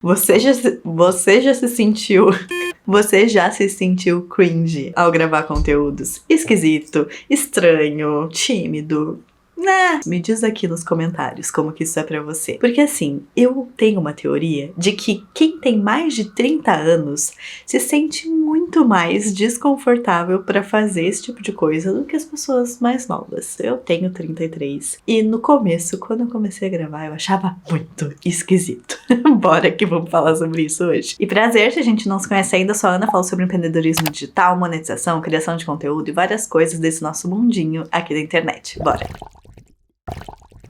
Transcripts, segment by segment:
Você já se sentiu... Você já se sentiu cringe ao gravar conteúdos? Esquisito, estranho, tímido? Né? Me diz aqui nos comentários como que isso é pra você. Porque assim, eu tenho uma teoria de que quem tem mais de 30 anos se sente muito mais desconfortável pra fazer esse tipo de coisa do que as pessoas mais novas. Eu tenho 33 e no começo, quando eu comecei a gravar, eu achava muito esquisito. Bora que vamos falar sobre isso hoje. E prazer, se a gente não se conhece ainda, eu sou a Ana, falo sobre empreendedorismo digital, monetização, criação de conteúdo e várias coisas desse nosso mundinho aqui da internet. Bora!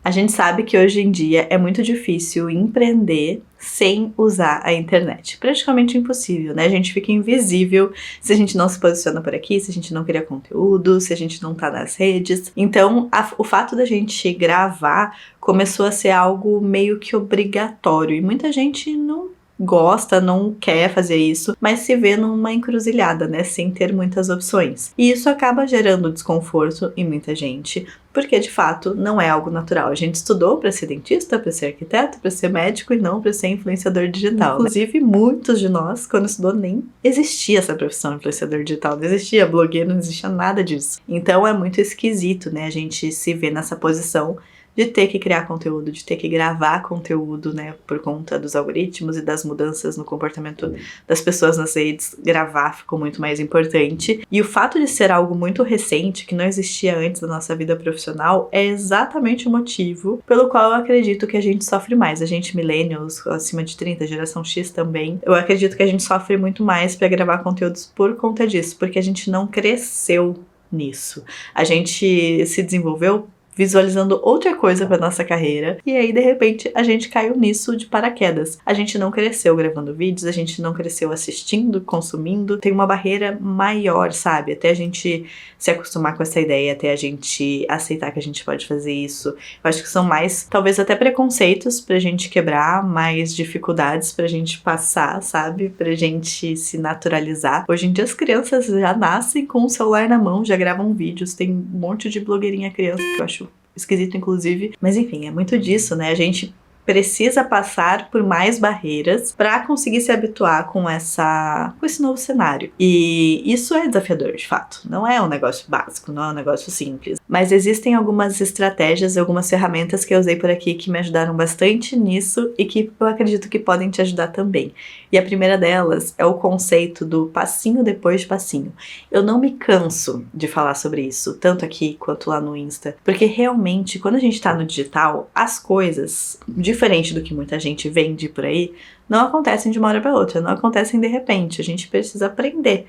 A gente sabe que hoje em dia é muito difícil empreender sem usar a internet. Praticamente impossível, né? A gente fica invisível se a gente não se posiciona por aqui, se a gente não cria conteúdo, se a gente não tá nas redes. Então, o fato da gente gravar começou a ser algo meio que obrigatório. E muita gente não gosta, não quer fazer isso, mas se vê numa encruzilhada, né, sem ter muitas opções. E isso acaba gerando desconforto em muita gente, porque de fato não é algo natural. A gente estudou para ser dentista, para ser arquiteto, para ser médico e não para ser influenciador digital. Inclusive, muitos de nós, quando estudou, nem existia essa profissão influenciador digital, não existia blogueiro, não existia nada disso. Então é muito esquisito, né, a gente se ver nessa posição de ter que criar conteúdo, de ter que gravar conteúdo, né, por conta dos algoritmos e das mudanças no comportamento das pessoas nas redes. Gravar ficou muito mais importante. E o fato de ser algo muito recente, que não existia antes da nossa vida profissional, é exatamente o motivo pelo qual eu acredito que a gente sofre mais. A gente millennials, acima de 30, geração X também, eu acredito que a gente sofre muito mais para gravar conteúdos por conta disso, porque a gente não cresceu nisso. A gente se desenvolveu visualizando outra coisa pra nossa carreira, e aí de repente a gente caiu nisso de paraquedas. A gente não cresceu gravando vídeos, a gente não cresceu assistindo, consumindo, tem uma barreira maior, sabe? Até a gente se acostumar com essa ideia, até a gente aceitar que a gente pode fazer isso. Eu acho que são mais, talvez até preconceitos pra gente quebrar, mais dificuldades pra gente passar, sabe? Pra gente se naturalizar. Hoje em dia as crianças já nascem com o celular na mão, já gravam vídeos, tem um monte de blogueirinha criança que eu acho esquisito, inclusive. Mas enfim, é muito disso, né? A gente precisa passar por mais barreiras para conseguir se habituar com esse novo cenário. E isso é desafiador, de fato. Não é um negócio básico, não é um negócio simples. Mas existem algumas estratégias, algumas ferramentas que eu usei por aqui que me ajudaram bastante nisso e que eu acredito que podem te ajudar também. E a primeira delas é o conceito do passinho depois de passinho. Eu não me canso de falar sobre isso, tanto aqui quanto lá no Insta, porque realmente, quando a gente tá no digital, as coisas, diferente do que muita gente vende por aí, não acontecem de uma hora para outra, não acontecem de repente. A gente precisa aprender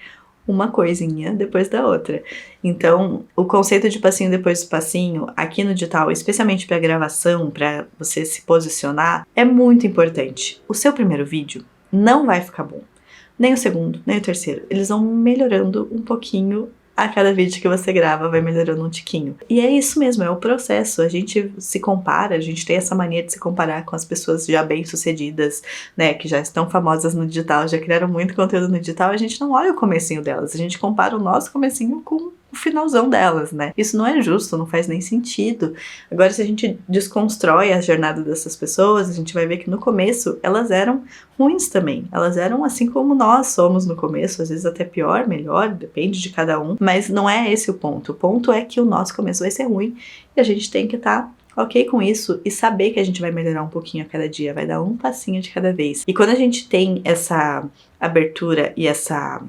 uma coisinha depois da outra. Então, o conceito de passinho depois do passinho, aqui no digital, especialmente para gravação, para você se posicionar, é muito importante. O seu primeiro vídeo não vai ficar bom, nem o segundo, nem o terceiro. Eles vão melhorando um pouquinho a cada vídeo que você grava, vai melhorando um tiquinho. E é isso mesmo, é o processo. A gente se compara, a gente tem essa mania de se comparar com as pessoas já bem-sucedidas, né, que já estão famosas no digital, já criaram muito conteúdo no digital. A gente não olha o comecinho delas, a gente compara o nosso comecinho com o finalzão delas, né? Isso não é justo, não faz nem sentido. Agora, se a gente desconstrói a jornada dessas pessoas, a gente vai ver que no começo elas eram ruins também. Elas eram assim como nós somos no começo, às vezes até pior, melhor, depende de cada um. Mas não é esse o ponto. O ponto é que o nosso começo vai ser ruim e a gente tem que estar ok com isso e saber que a gente vai melhorar um pouquinho a cada dia, vai dar um passinho de cada vez. E quando a gente tem essa abertura e essa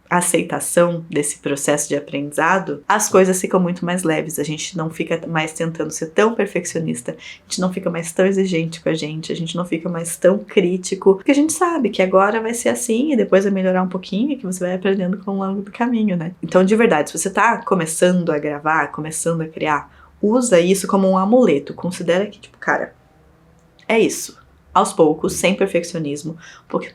aceitação desse processo de aprendizado, as coisas ficam muito mais leves, a gente não fica mais tentando ser tão perfeccionista, a gente não fica mais tão exigente com a gente não fica mais tão crítico, porque a gente sabe que agora vai ser assim e depois vai melhorar um pouquinho e que você vai aprendendo com o longo do caminho, né? Então, de verdade, se você tá começando a gravar, começando a criar, usa isso como um amuleto, considera que, tipo, cara, é isso. Aos poucos, sem perfeccionismo,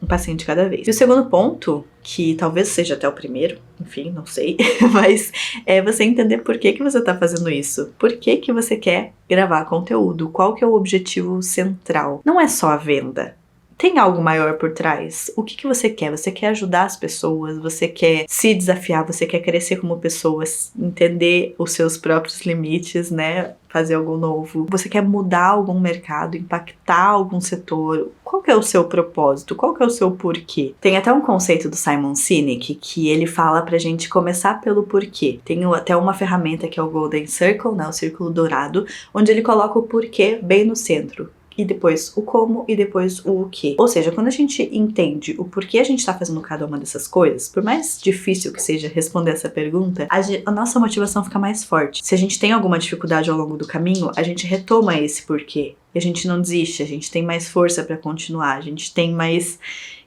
um passinho de cada vez. E o segundo ponto, que talvez seja até o primeiro, enfim, não sei, mas é você entender por que você tá fazendo isso. Por que você quer gravar conteúdo? Qual que é o objetivo central? Não é só a venda. Tem algo maior por trás? O que você quer? Você quer ajudar as pessoas? Você quer se desafiar? Você quer crescer como pessoa? Entender os seus próprios limites, né? Fazer algo novo? Você quer mudar algum mercado? Impactar algum setor? Qual que é o seu propósito? Qual que é o seu porquê? Tem até um conceito do Simon Sinek que ele fala pra gente começar pelo porquê. Tem até uma ferramenta que é o Golden Circle, né? O círculo dourado, onde ele coloca o porquê bem no centro. E depois o como e depois o que. Ou seja, quando a gente entende o porquê a gente tá fazendo cada uma dessas coisas, por mais difícil que seja responder essa pergunta, a nossa motivação fica mais forte. Se a gente tem alguma dificuldade ao longo do caminho, a gente retoma esse porquê. E a gente não desiste, a gente tem mais força pra continuar, a gente tem mais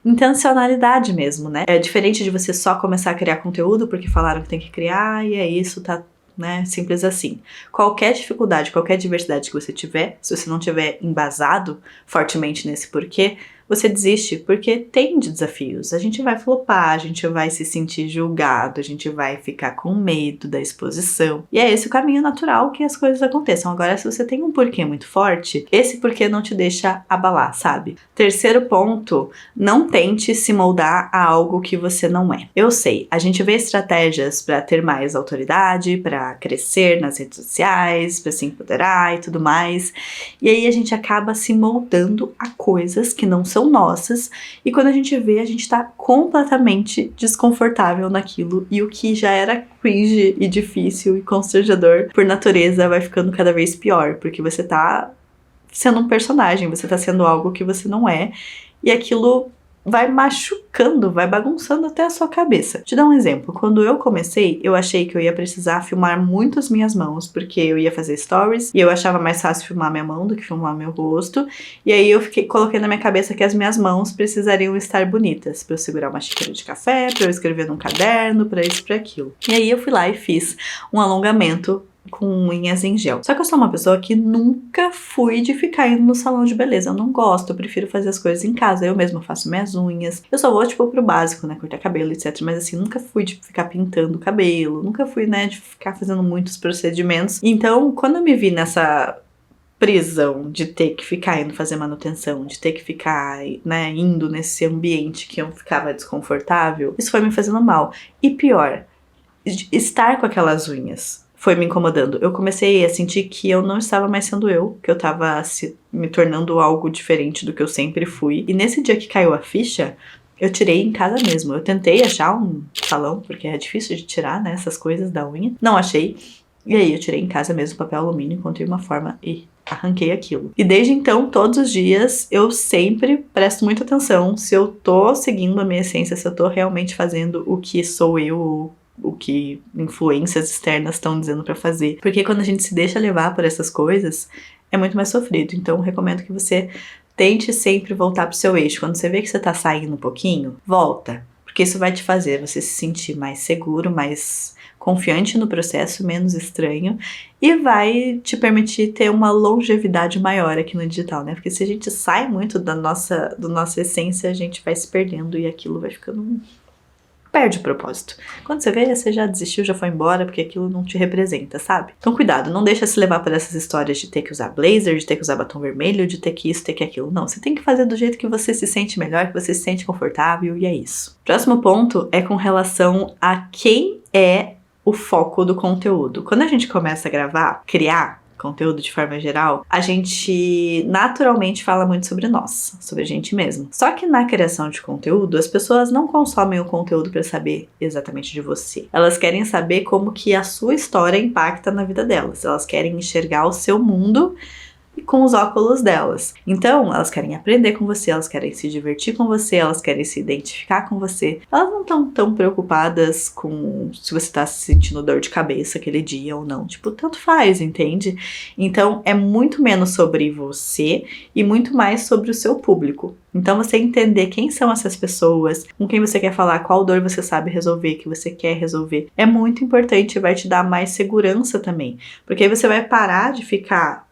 intencionalidade mesmo, né? É diferente de você só começar a criar conteúdo porque falaram que tem que criar e é isso, tá, né? Simples assim. Qualquer dificuldade, qualquer diversidade que você tiver, se você não tiver embasado fortemente nesse porquê, você desiste, porque tem desafios. A gente vai flopar, a gente vai se sentir julgado, a gente vai ficar com medo da exposição. E é esse o caminho natural que as coisas aconteçam. Agora, se você tem um porquê muito forte, esse porquê não te deixa abalar, sabe? Terceiro ponto, não tente se moldar a algo que você não é. Eu sei, a gente vê estratégias para ter mais autoridade, para crescer nas redes sociais, para se empoderar e tudo mais. E aí a gente acaba se moldando a coisas que não são nossas, e quando a gente vê, a gente tá completamente desconfortável naquilo, e o que já era cringe e difícil e constrangedor por natureza vai ficando cada vez pior, porque você tá sendo um personagem, você tá sendo algo que você não é, e aquilo vai machucando, vai bagunçando até a sua cabeça. Te dar um exemplo, quando eu comecei, eu achei que eu ia precisar filmar muito as minhas mãos, porque eu ia fazer stories, e eu achava mais fácil filmar minha mão do que filmar meu rosto, e aí eu coloquei na minha cabeça que as minhas mãos precisariam estar bonitas, pra eu segurar uma xícara de café, pra eu escrever num caderno, pra isso, pra aquilo. E aí eu fui lá e fiz um alongamento com unhas em gel. Só que eu sou uma pessoa que nunca fui de ficar indo no salão de beleza. Eu não gosto, eu prefiro fazer as coisas em casa. Eu mesma faço minhas unhas. Eu só vou, tipo, pro básico, né? Cortar cabelo, etc. Mas, assim, nunca fui de ficar pintando o cabelo. Nunca fui, né, de ficar fazendo muitos procedimentos. Então, quando eu me vi nessa prisão de ter que ficar indo fazer manutenção, de ter que ficar, né, indo nesse ambiente que eu ficava desconfortável, isso foi me fazendo mal. E pior, estar com aquelas unhas foi me incomodando. Eu comecei a sentir que eu não estava mais sendo eu, que eu estava me tornando algo diferente do que eu sempre fui. E nesse dia que caiu a ficha, eu tirei em casa mesmo. Eu tentei achar um salão, porque é difícil de tirar, né, essas coisas da unha. Não achei. E aí eu tirei em casa mesmo papel alumínio, encontrei uma forma e arranquei aquilo. E desde então, todos os dias, eu sempre presto muita atenção se eu tô seguindo a minha essência, se eu tô realmente fazendo o que sou eu, o que influências externas estão dizendo pra fazer. Porque quando a gente se deixa levar por essas coisas, é muito mais sofrido. Então, recomendo que você tente sempre voltar pro seu eixo. Quando você vê que você tá saindo um pouquinho, volta. Porque isso vai te fazer você se sentir mais seguro, mais confiante no processo, menos estranho, e vai te permitir ter uma longevidade maior aqui no digital, né? Porque se a gente sai muito da nossa essência, a gente vai se perdendo e aquilo vai ficando... perde o propósito. Quando você vê, você já desistiu, já foi embora, porque aquilo não te representa, sabe? Então cuidado, não deixa se levar por essas histórias de ter que usar blazer, de ter que usar batom vermelho, de ter que isso, ter que aquilo. Não, você tem que fazer do jeito que você se sente melhor, que você se sente confortável, e é isso. Próximo ponto é com relação a quem é o foco do conteúdo. Quando a gente começa a gravar, criar conteúdo de forma geral, a gente naturalmente fala muito sobre nós, sobre a gente mesmo. Só que na criação de conteúdo, as pessoas não consomem o conteúdo para saber exatamente de você. Elas querem saber como que a sua história impacta na vida delas. Elas querem enxergar o seu mundo com os óculos delas. Então, elas querem aprender com você, elas querem se divertir com você, elas querem se identificar com você. Elas não estão tão preocupadas com se você tá se sentindo dor de cabeça aquele dia ou não. Tipo, tanto faz, entende? Então, é muito menos sobre você e muito mais sobre o seu público. Então, você entender quem são essas pessoas, com quem você quer falar, qual dor você sabe resolver, que você quer resolver, é muito importante e vai te dar mais segurança também. Porque aí você vai parar de ficar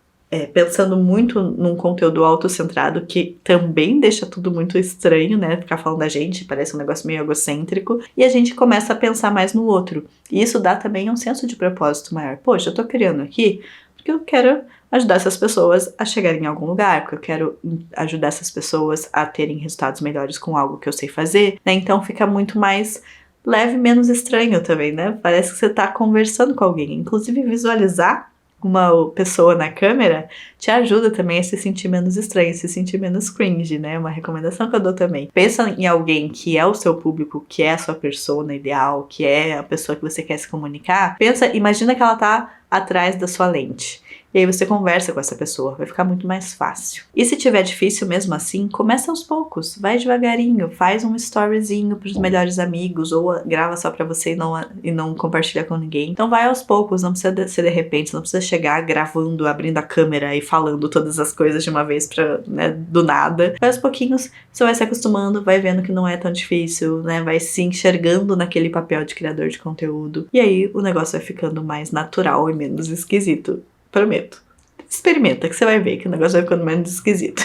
pensando muito num conteúdo autocentrado, que também deixa tudo muito estranho, né? Ficar falando da gente, parece um negócio meio egocêntrico, e a gente começa a pensar mais no outro. E isso dá também um senso de propósito maior. Poxa, eu tô criando aqui porque eu quero ajudar essas pessoas a chegarem em algum lugar, porque eu quero ajudar essas pessoas a terem resultados melhores com algo que eu sei fazer, né? Então fica muito mais leve, menos estranho também, né? Parece que você tá conversando com alguém. Inclusive, visualizar uma pessoa na câmera te ajuda também a se sentir menos estranho, se sentir menos cringe, né? Uma recomendação que eu dou também. Pensa em alguém que é o seu público, que é a sua persona ideal, que é a pessoa que você quer se comunicar. Imagina que ela tá atrás da sua lente. E aí você conversa com essa pessoa, vai ficar muito mais fácil. E se tiver difícil mesmo assim, começa aos poucos, vai devagarinho, faz um storyzinho pros melhores amigos, ou grava só pra você e não compartilha com ninguém. Então vai aos poucos, não precisa ser de repente, não precisa chegar gravando, abrindo a câmera e falando todas as coisas de uma vez né, do nada. Vai aos pouquinhos, você vai se acostumando, vai vendo que não é tão difícil, né, vai se enxergando naquele papel de criador de conteúdo. E aí o negócio vai ficando mais natural e menos esquisito. Prometo. Experimenta que você vai ver que o negócio vai ficando menos esquisito.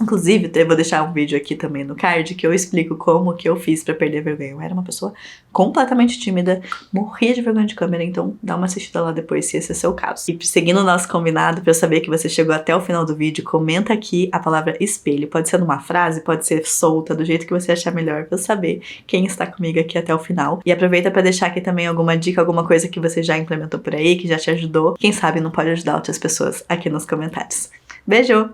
Inclusive, eu vou deixar um vídeo aqui também no card que eu explico como que eu fiz pra perder vergonha. Eu era uma pessoa completamente tímida, morria de vergonha de câmera, então dá uma assistida lá depois se esse é o seu caso. E seguindo o nosso combinado, pra eu saber que você chegou até o final do vídeo, comenta aqui a palavra espelho. Pode ser numa frase, pode ser solta, do jeito que você achar melhor, pra eu saber quem está comigo aqui até o final. E aproveita pra deixar aqui também alguma dica, alguma coisa que você já implementou por aí, que já te ajudou. Quem sabe não pode ajudar outras pessoas aqui nos comentários. Beijo!